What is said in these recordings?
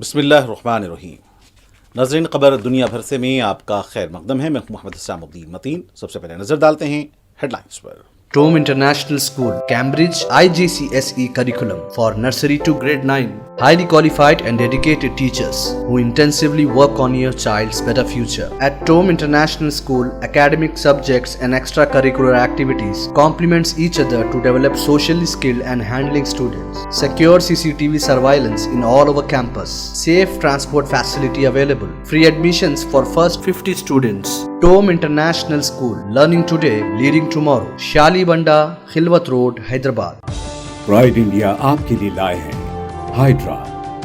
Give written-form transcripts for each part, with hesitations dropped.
بسم اللہ الرحمن الرحیم۔ ناظرین، خبر دنیا بھر سے میں آپ کا خیر مقدم ہے۔ میں محمد اسلام الدین متین۔ سب سے پہلے نظر ڈالتے ہیں head lines per. Tome International School, Cambridge, IGCSE curriculum for nursery to grade 9. Highly qualified and dedicated teachers who intensively work on your child's better future. At Tome International School, academic subjects and extracurricular activities complements each other to develop socially skilled and handling students. Secure CCTV surveillance in all over campus. Safe transport facility available. Free admissions for first 50 students. Tome International School, learning today, leading tomorrow. Shali Banda, Khilwat Road, Hyderabad. Pride India آپ کے لیے لائے ہیں hydra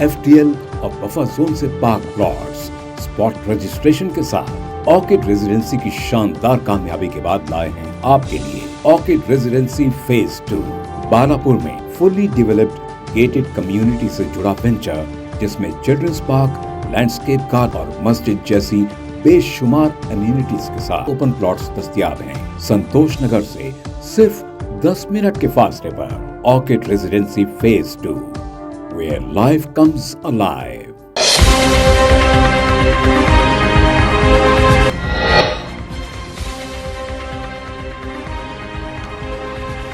FTL اور buffer zone سے پاک plots spot registration کے ساتھ۔ آرکڈ ریزیڈنسی کی شاندار کامیابی کے بعد لائے ہیں آپ کے لیے آرکڈ ریزیڈنسی فیز 2 بالاپور میں فلی ڈیولپڈ گیٹڈ کمیونٹی سے جڑا وینچر، جس میں چلڈرنس پارک، لینڈسکیپ گارڈن اور مسجد جیسی بے شمار امینٹیز کے ساتھ اوپن پلاٹس دستیاب ہیں۔ سنتوش نگر سے صرف 10 منٹ کے فاصلے پر orchid residency phase 2 where life comes alive۔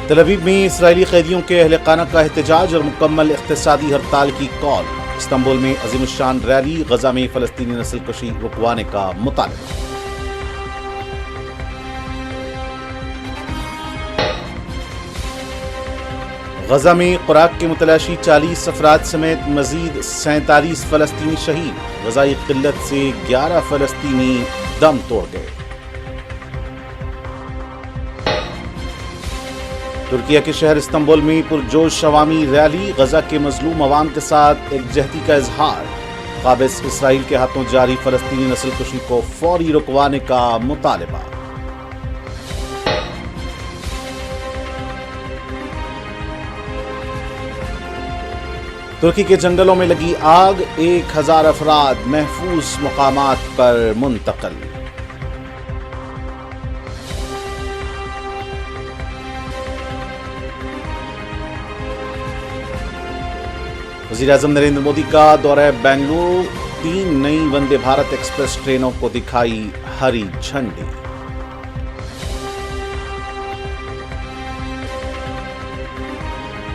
Tel Aviv میں اسرائیلی قیدیوں کے اہل خانہ کا احتجاج اور مکمل اقتصادی ہڑتال کی کال۔ استنبول میں عظیم الشان ریلی، غزہ میں فلسطینی نسل کشی رکوانے کا مطالبہ۔ غزہ میں خوراک کے متلاشی 40 افراد سمیت مزید 47 فلسطینی شہید۔ غذائی قلت سے 11 فلسطینی دم توڑ گئے۔ ترکیہ کے شہر استنبول میں پرجوش عوامی ریلی، غزہ کے مظلوم عوام کے ساتھ یکجہتی کا اظہار۔ قابض اسرائیل کے ہاتھوں جاری فلسطینی نسل کشی کو فوری رکوانے کا مطالبہ۔ ترکی کے جنگلوں میں لگی آگ، 1000 افراد محفوظ مقامات پر منتقل۔ وزیر اعظم نریندر مودی کا دورہ بنگلورو، 3 نئی وندے بھارت ایکسپریس ٹرینوں کو دکھائی ہری جھنڈی۔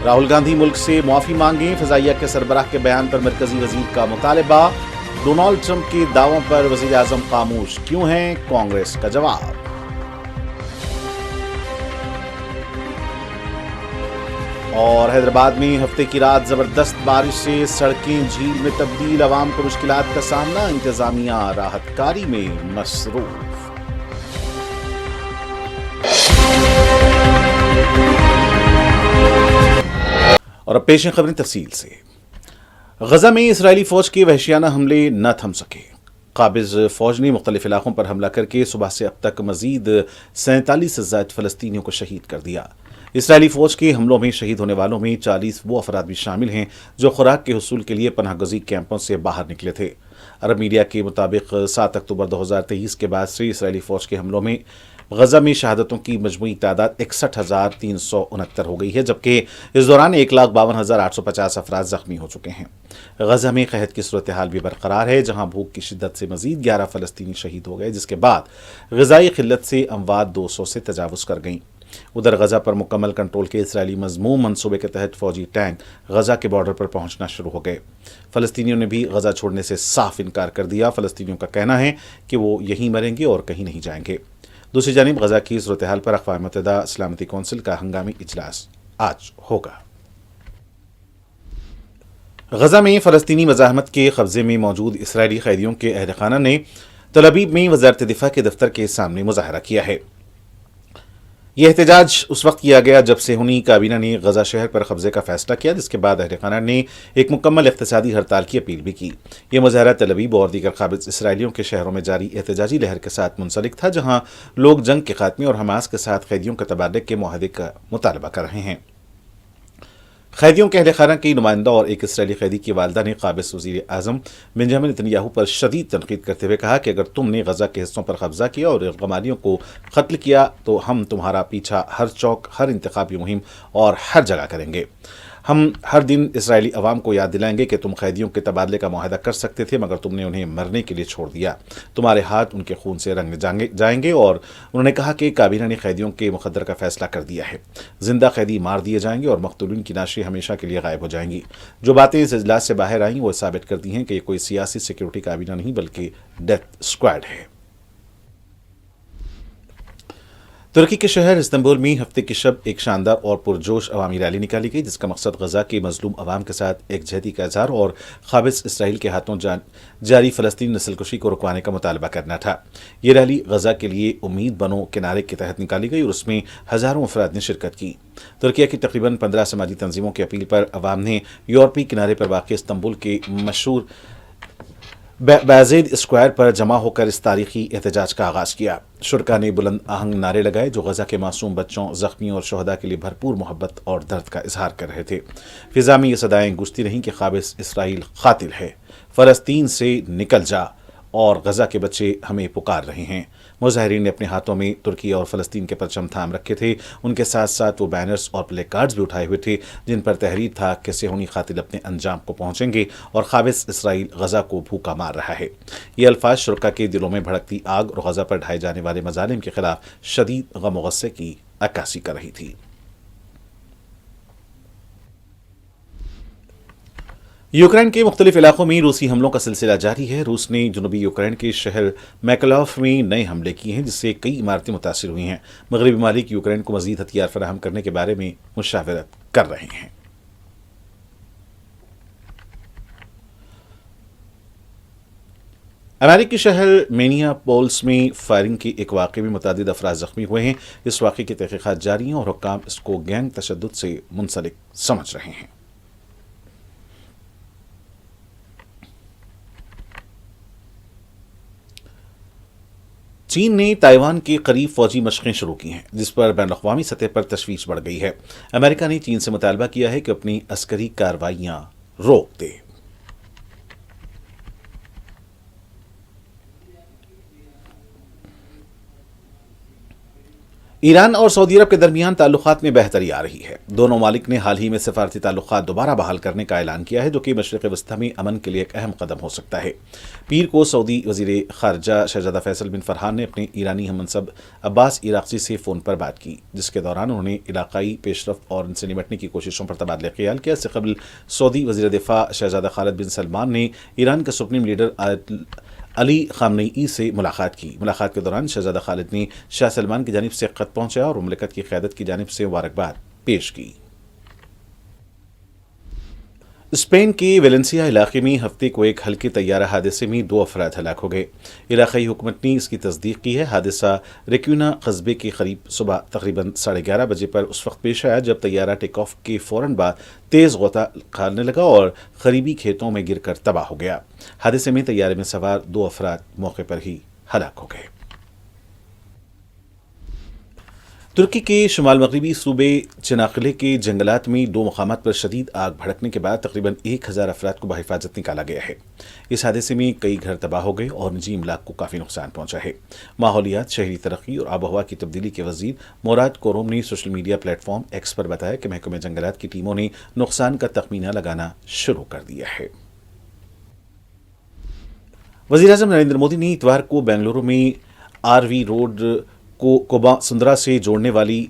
راہل گاندھی ملک سے معافی مانگیں، فضائیہ کے سربراہ کے بیان پر مرکزی وزیر کا مطالبہ۔ ڈونالڈ ٹرمپ کے دعووں پر وزیر اعظم خاموش کیوں ہیں؟ کانگریس کا جواب۔ اور حیدرآباد میں ہفتے کی رات زبردست بارش سے سڑکیں جھیل میں تبدیل، عوام کو مشکلات کا سامنا، انتظامیہ راحت کاری میں مصروف۔ اور اب پیش ہیں خبریں تفصیل سے۔ غزہ میں اسرائیلی فوج کے وحشیانہ حملے نہ تھم سکے۔ قابض فوج نے مختلف علاقوں پر حملہ کر کے صبح سے اب تک مزید 47 سے زائد فلسطینیوں کو شہید کر دیا۔ اسرائیلی فوج کے حملوں میں شہید ہونے والوں میں 40 وہ افراد بھی شامل ہیں جو خوراک کے حصول کے لیے پناہ گزین کیمپوں سے باہر نکلے تھے۔ عرب میڈیا کے مطابق 7 اکتوبر 2023 کے بعد سے اسرائیلی فوج کے حملوں میں غزہ میں شہادتوں کی مجموعی تعداد 61,369 ہو گئی ہے، جبکہ اس دوران 1,52,850 افراد زخمی ہو چکے ہیں۔ غزہ میں قحط کی صورتحال بھی برقرار ہے، جہاں بھوک کی شدت سے مزید 11 فلسطینی شہید ہو گئے، جس کے بعد غذائی قلت سے اموات 200 سے تجاوز کر گئیں۔ ادھر غزہ پر مکمل کنٹرول کے اسرائیلی مضموم منصوبے کے تحت فوجی ٹینک غزہ کے بارڈر پر پہنچنا شروع ہو گئے۔ فلسطینیوں نے بھی غزہ چھوڑنے سے صاف انکار کر دیا۔ فلسطینیوں کا کہنا ہے کہ وہ یہیں مریں گے اور کہیں نہیں جائیں گے۔ دوسری جانب غزہ کی صورتحال پر اقوام متحدہ سلامتی کونسل کا ہنگامی اجلاس آج ہوگا۔ غزہ میں فلسطینی مزاحمت کے قبضے میں موجود اسرائیلی قیدیوں کے اہل خانہ نے تل ابیب میں وزارت دفاع کے دفتر کے سامنے مظاہرہ کیا ہے۔ یہ احتجاج اس وقت کیا گیا جب صہیونی کابینہ نے غزہ شہر پر قبضے کا فیصلہ کیا، جس کے بعد اہل خانہ نے ایک مکمل اقتصادی ہڑتال کی اپیل بھی کی۔ یہ مظاہرہ تل ابیب اور دیگر قابض اسرائیلیوں کے شہروں میں جاری احتجاجی لہر کے ساتھ منسلک تھا، جہاں لوگ جنگ کے خاتمے اور حماس کے ساتھ قیدیوں کے تبادلے کے معاہدے کا مطالبہ کر رہے ہیں۔ قیدیوں کے اہل خانہ کی نمائندہ اور ایک اسرائیلی قیدی کی والدہ نے قابض وزیر اعظم بنجامن نتنیاہو پر شدید تنقید کرتے ہوئے کہا کہ اگر تم نے غزہ کے حصوں پر قبضہ کیا اور غمالیوں کو قتل کیا تو ہم تمہارا پیچھا ہر چوک، ہر انتخابی مہم اور ہر جگہ کریں گے۔ ہم ہر دن اسرائیلی عوام کو یاد دلائیں گے کہ تم قیدیوں کے تبادلے کا معاہدہ کر سکتے تھے مگر تم نے انہیں مرنے کے لیے چھوڑ دیا. تمہارے ہاتھ ان کے خون سے رنگ جائیں گے. اور انہوں نے کہا کہ کابینہ نے قیدیوں کے مقدر کا فیصلہ کر دیا ہے. زندہ قیدی مار دیے جائیں گے اور مقتولین کی لاشیں ہمیشہ کے لیے غائب ہو جائیں گی. جو باتیں اس اجلاس سے باہر آئیں وہ ثابت کرتی ہیں کہ یہ کوئی سیاسی سیکیورٹی کابینہ نہیں بلکہ ڈیتھ اسکواڈ ہے. ترکی کے شہر استنبول میں ہفتے کی شب ایک شاندار اور پرجوش عوامی ریلی نکالی گئی جس کا مقصد غزہ کے مظلوم عوام کے ساتھ یکجہتی کا اظہار اور قابض اسرائیل کے ہاتھوں جاری فلسطینی نسل کشی کو رکوانے کا مطالبہ کرنا تھا. یہ ریلی غزہ کے لیے امید بنو کے نعرے کے تحت نکالی گئی اور اس میں ہزاروں افراد نے شرکت کی. ترکیہ کی تقریباً 15 سماجی تنظیموں کی اپیل پر عوام نے یورپی کنارے پر واقع استنبول کے مشہور بازید اسکوائر پر جمع ہو کر اس تاریخی احتجاج کا آغاز کیا. شرکا نے بلند آہنگ نعرے لگائے جو غزہ کے معصوم بچوں، زخمیوں اور شہداء کے لیے بھرپور محبت اور درد کا اظہار کر رہے تھے. فضا میں یہ صدائیں گونجتی رہیں کہ قابض اسرائیل قاتل ہے، فلسطین سے نکل جا اور غزہ کے بچے ہمیں پکار رہے ہیں. مظاہرین نے اپنے ہاتھوں میں ترکی اور فلسطین کے پرچم تھام رکھے تھے. ان کے ساتھ ساتھ وہ بینرز اور پلے کارڈز بھی اٹھائے ہوئے تھے جن پر تحریر تھا کہ صہیونی قاتل اپنے انجام کو پہنچیں گے اور قابض اسرائیل غزہ کو بھوکا مار رہا ہے. یہ الفاظ شرکا کے دلوں میں بھڑکتی آگ اور غزہ پر ڈھائے جانے والے مظالم کے خلاف شدید غم و غصے کی عکاسی کر رہی تھی. یوکرین کے مختلف علاقوں میں روسی حملوں کا سلسلہ جاری ہے. روس نے جنوبی یوکرین کے شہر میکلاف میں نئے حملے کیے ہیں جس سے کئی عمارتیں متاثر ہوئی ہیں. مغربی ممالک یوکرین کو مزید ہتھیار فراہم کرنے کے بارے میں مشاورت کر رہے ہیں. امریکی شہر مینیا پولس میں فائرنگ کے ایک واقعے میں متعدد افراد زخمی ہوئے ہیں. اس واقعے کی تحقیقات جاری ہیں اور حکام اس کو گینگ تشدد سے منسلک سمجھ رہے ہیں. چین نے تائیوان کے قریب فوجی مشقیں شروع کی ہیں جس پر بین الاقوامی سطح پر تشویش بڑھ گئی ہے. امریکہ نے چین سے مطالبہ کیا ہے کہ اپنی عسکری کارروائیاں روک دے. ایران اور سعودی عرب کے درمیان تعلقات میں بہتری آ رہی ہے. دونوں ممالک نے حال ہی میں سفارتی تعلقات دوبارہ بحال کرنے کا اعلان کیا ہے جو کہ مشرق وسطی میں امن کے لیے ایک اہم قدم ہو سکتا ہے. پیر کو سعودی وزیر خارجہ شہزادہ فیصل بن فرحان نے اپنے ایرانی ہم منصب عباس عراقچی سے فون پر بات کی جس کے دوران انہوں نے علاقائی پیش رفت اور ان سے نمٹنے کی کوششوں پر تبادلہ خیال کیا. اس سے قبل سعودی وزیر دفاع شہزادہ خالد بن سلمان نے ایران کے سپریم لیڈر علی خامنئی سے ملاقات کی. ملاقات کے دوران شہزادہ خالد نے شاہ سلمان کی جانب سے خط پہنچایا اور مملکت کی قیادت کی جانب سے مبارکباد پیش کی. اسپین کے ویلنسیا علاقے میں ہفتے کو ایک ہلکے طیارہ حادثے میں 2 افراد ہلاک ہو گئے. علاقائی حکومت نے اس کی تصدیق کی ہے. حادثہ ریکیونا قصبے کے قریب صبح تقریباً 11:30 بجے پر اس وقت پیش آیا جب طیارہ ٹیک آف کے فوراً بعد تیز غوطہ کھانے لگا اور قریبی کھیتوں میں گر کر تباہ ہو گیا. حادثے میں طیارے میں سوار 2 افراد موقع پر ہی ہلاک ہو گئے. ترکی کے شمال مغربی صوبے چناقلے کے جنگلات میں 2 مقامات پر شدید آگ بھڑکنے کے بعد تقریباً 1000 افراد کو بحفاظت نکالا گیا ہے. اس حادثے میں کئی گھر تباہ ہو گئے اور نجی املاک کو کافی نقصان پہنچا ہے. ماحولیات، شہری ترقی اور آب و ہوا کی تبدیلی کے وزیر مراد کوروم نے social media platform X پر بتایا کہ محکمہ جنگلات کی ٹیموں نے نقصان کا تخمینہ لگانا شروع کر دیا ہے. وزیر اعظم نریندر مودی نے اتوار کو بنگلورو میں RV روڈ کو کوبا سندرا سے جوڑنے والی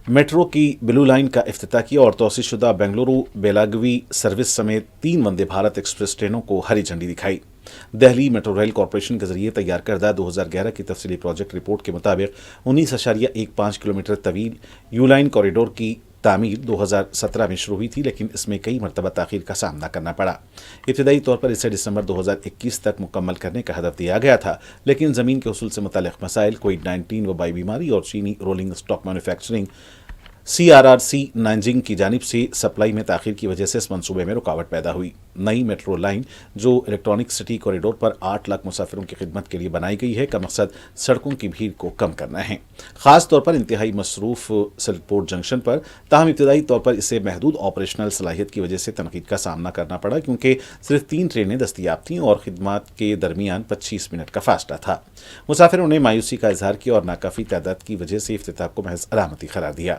میٹرو کی بلو لائن کا افتتاح کیا اور توسیع شدہ بنگلورو بیلاگوی سروس سمیت 3 وندے بھارت ایکسپریس ٹرینوں کو ہری جھنڈی دکھائی. دہلی میٹرو ریل کارپوریشن کے ذریعے تیار کردہ 2011 کی تفصیلی پروجیکٹ رپورٹ کے مطابق 19.15 کلومیٹر طویل یو لائن کوریڈور کی تعمیر 2017 میں شروع ہوئی تھی لیکن اس میں کئی مرتبہ تاخیر کا سامنا کرنا پڑا. ابتدائی طور پر اسے دسمبر 2021 تک مکمل کرنے کا ہدف دیا گیا تھا لیکن زمین کے حصول سے متعلق مسائل، کووڈ-19 وبائی بیماری اور چینی rolling stock manufacturing CRRC Nanjing کی جانب سے سپلائی میں تاخیر کی وجہ سے اس منصوبے میں رکاوٹ پیدا ہوئی. نئی میٹرو لائن جو الیکٹرانک سٹی کوریڈور پر 8 لاکھ مسافروں کی خدمت کے لیے بنائی گئی ہے کا مقصد سڑکوں کی بھیڑ کو کم کرنا ہے، خاص طور پر انتہائی مصروف سلپورٹ جنکشن پر. تاہم ابتدائی طور پر اسے محدود آپریشنل صلاحیت کی وجہ سے تنقید کا سامنا کرنا پڑا کیونکہ صرف 3 ٹرینیں دستیاب تھیں اور خدمات کے درمیان 25 منٹ کا فاصلہ تھا. مسافروں نے مایوسی کا اظہار کیا اور ناکافی تعداد کی وجہ سے افتتاح کو محض علامتی قرار دیا.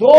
2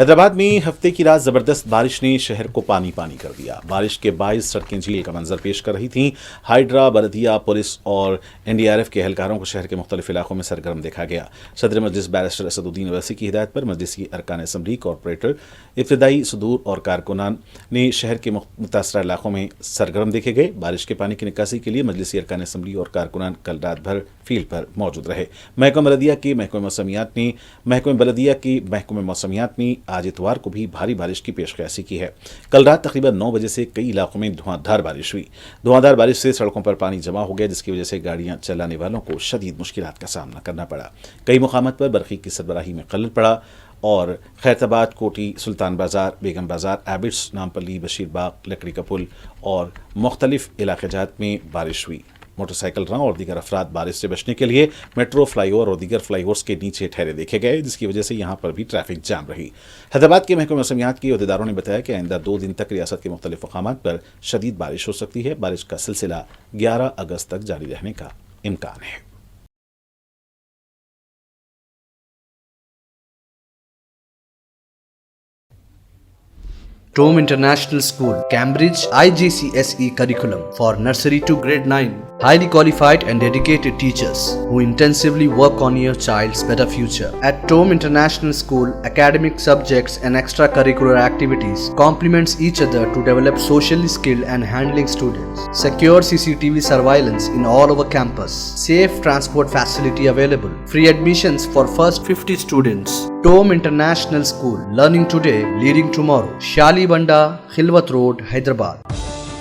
حیدرآباد میں ہفتے کی رات زبردست بارش نے شہر کو پانی پانی کر دیا۔ بارش کے باعث سڑکیں جھیل کا منظر پیش کر رہی تھیں۔ ہائیڈرا، بلدیہ، پولیس اور NDRF کے اہلکاروں کو شہر کے مختلف علاقوں میں سرگرم دیکھا گیا۔ صدر مجلس بیرسٹر اسد الدین اویسی کی ہدایت پر مجلسی ارکان اسمبلی، کارپوریٹر، ابتدائی صدور اور کارکنان نے شہر کے متاثرہ علاقوں میں سرگرم دیکھے گئے۔ بارش کے پانی کی نکاسی کے لیے مجلسی ارکان اسمبلی اور کارکنان کل رات بھر فیلڈ پر موجود رہے۔ محکمہ بلدیہ کے محکمہ موسمیات نے آج اتوار کو بھی بھاری بارش کی پیش قیاسی کی ہے۔ کل رات تقریباً 9 بجے سے کئی علاقوں میں دھواں دھار بارش ہوئی۔ دھواں دھار بارش سے سڑکوں پر پانی جمع ہو گیا، جس کی وجہ سے گاڑیاں چلانے والوں کو شدید مشکلات کا سامنا کرنا پڑا۔ کئی مقامات پر برقی کی سربراہی میں خلل پڑا اور خیرتآباد، کوٹی، سلطان بازار، بیگم بازار، ایبٹس، نامپلی، بشیر باغ، لکڑی کا پل اور مختلف علاقے جات میں بارش ہوئی۔ موٹر سائیکل راں اور دیگر افراد بارش سے بچنے کے لیے میٹرو، فلائی اوور اور دیگر فلائی اوورز کے نیچے ٹھہرے دیکھے گئے، جس کی وجہ سے یہاں پر بھی ٹریفک جام رہی۔ حیدرآباد کے محکمہ موسمیات کے عہدیداروں نے بتایا کہ آئندہ 2 دن تک ریاست کے مختلف مقامات پر شدید بارش ہو سکتی ہے۔ بارش کا سلسلہ 11 اگست تک جاری رہنے کا امکان ہے۔ Tome International School, Cambridge IGCSE curriculum for nursery to grade 9. Highly qualified and dedicated teachers who intensively work on your child's better future. At Tome International School, academic subjects and extracurricular activities complements each other to develop socially skilled and handling students. Secure CCTV surveillance in all over campus. Safe transport facility available. Free admissions for first 50 students. Tome International School, learning today, leading tomorrow. Shali Banda, Khilwat Road, Hyderabad.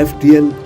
FTL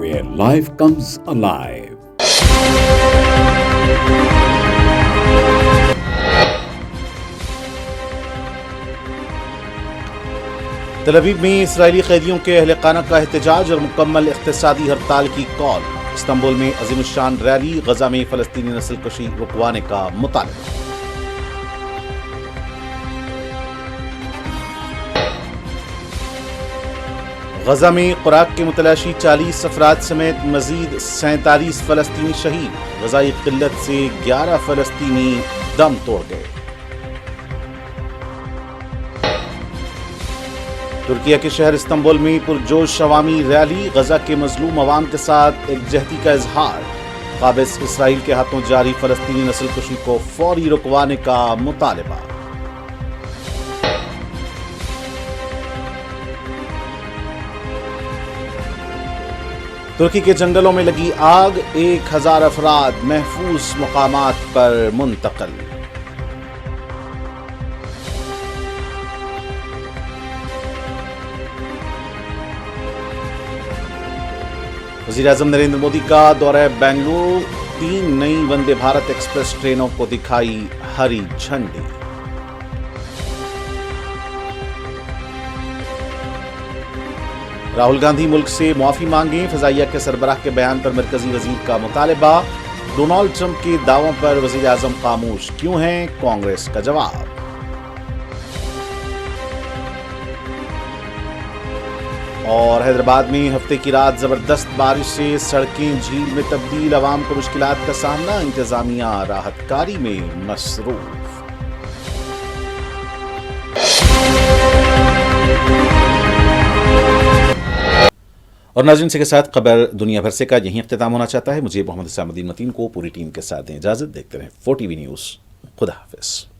where life comes alive. Tel Aviv میں اسرائیلی قیدیوں کے اہل خانہ کا احتجاج اور مکمل اقتصادی ہڑتال کی کال۔ استنبول میں عظیم الشان ریلی، غزہ میں فلسطینی نسل کشی رکوانے کا مطالبہ۔ غزہ میں خوراک کے متلاشی 40 افراد سمیت مزید 47 فلسطینی شہید۔ غذائی قلت سے 11 فلسطینی دم توڑ گئے۔ ترکیہ کے شہر استنبول میں پرجوش عوامی ریلی، غزہ کے مظلوم عوام کے ساتھ یکجہتی کا اظہار۔ قابض اسرائیل کے ہاتھوں جاری فلسطینی نسل کشی کو فوری رکوانے کا مطالبہ۔ ترکی کے جنگلوں میں لگی آگ، 1000 افراد محفوظ مقامات پر منتقل۔ وزیر اعظم نریندر مودی کا دورہ بنگلورو، 3 نئی وندے بھارت ایکسپریس ٹرینوں کو دکھائی ہری جھنڈی۔ راہل گاندھی ملک سے معافی مانگیں، فضائیہ کے سربراہ کے بیان پر مرکزی وزیر کا مطالبہ۔ ڈونالڈ ٹرمپ کے دعووں پر وزیر اعظم خاموش کیوں ہیں؟ کانگریس کا جواب۔ اور حیدرآباد میں ہفتے کی رات زبردست بارش سے سڑکیں جھیل میں تبدیل، عوام کو مشکلات کا سامنا، انتظامیہ راحت کاری میں مصروف۔ اور ناظرین سے کے ساتھ خبر دنیا بھر سے کا یہیں اختتام ہونا چاہتا ہے۔ مجھے محمد حسام الدین متین کو پوری ٹیم کے ساتھ دیں اجازت۔ دیکھتے رہیں 4 TV نیوز۔ خدا حافظ۔